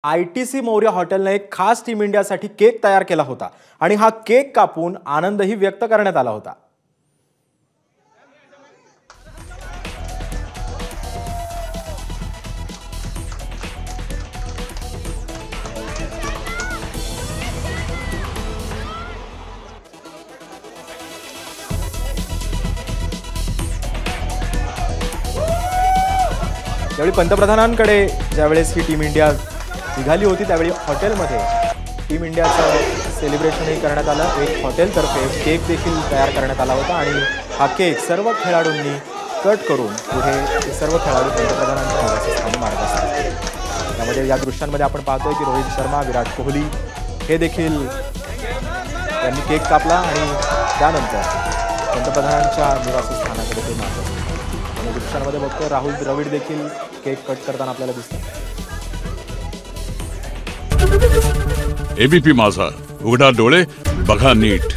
ITC Maurya हॉटेलने एक खास team इंडियासाठी केक तयार केला होता आणि हा केक कापून आनंदही व्यक्त करण्यात आला होता। त्यावेळी पंतप्रधानांकडे ज्यावेळेस ही टीम इंडिया निघाली होती त्यावेळी हॉटेलमध्ये टीम इंडियाचं सेलिब्रेशनही करण्यात आलं। एक हॉटेलतर्फे केक देखील तयार करण्यात आला होता आणि हा केक सर्व खेळाडूंनी कट करून पुढे सर्व खेळाडू पंतप्रधानांच्या निवासस्थानी मारत असतात। त्यामध्ये या दृश्यांमध्ये आपण पाहतोय की रोहित शर्मा, विराट कोहली हे देखील यांनी केक कापला आणि त्यानंतर पंतप्रधानांच्या निवासस्थानाकडे ते मारत असतात। आणि दृश्यांमध्ये बघतोय राहुल द्रविड देखील केक कट करताना आपल्याला दिसतात। एबीपी माझा, उघडा डोळे बघा नीट।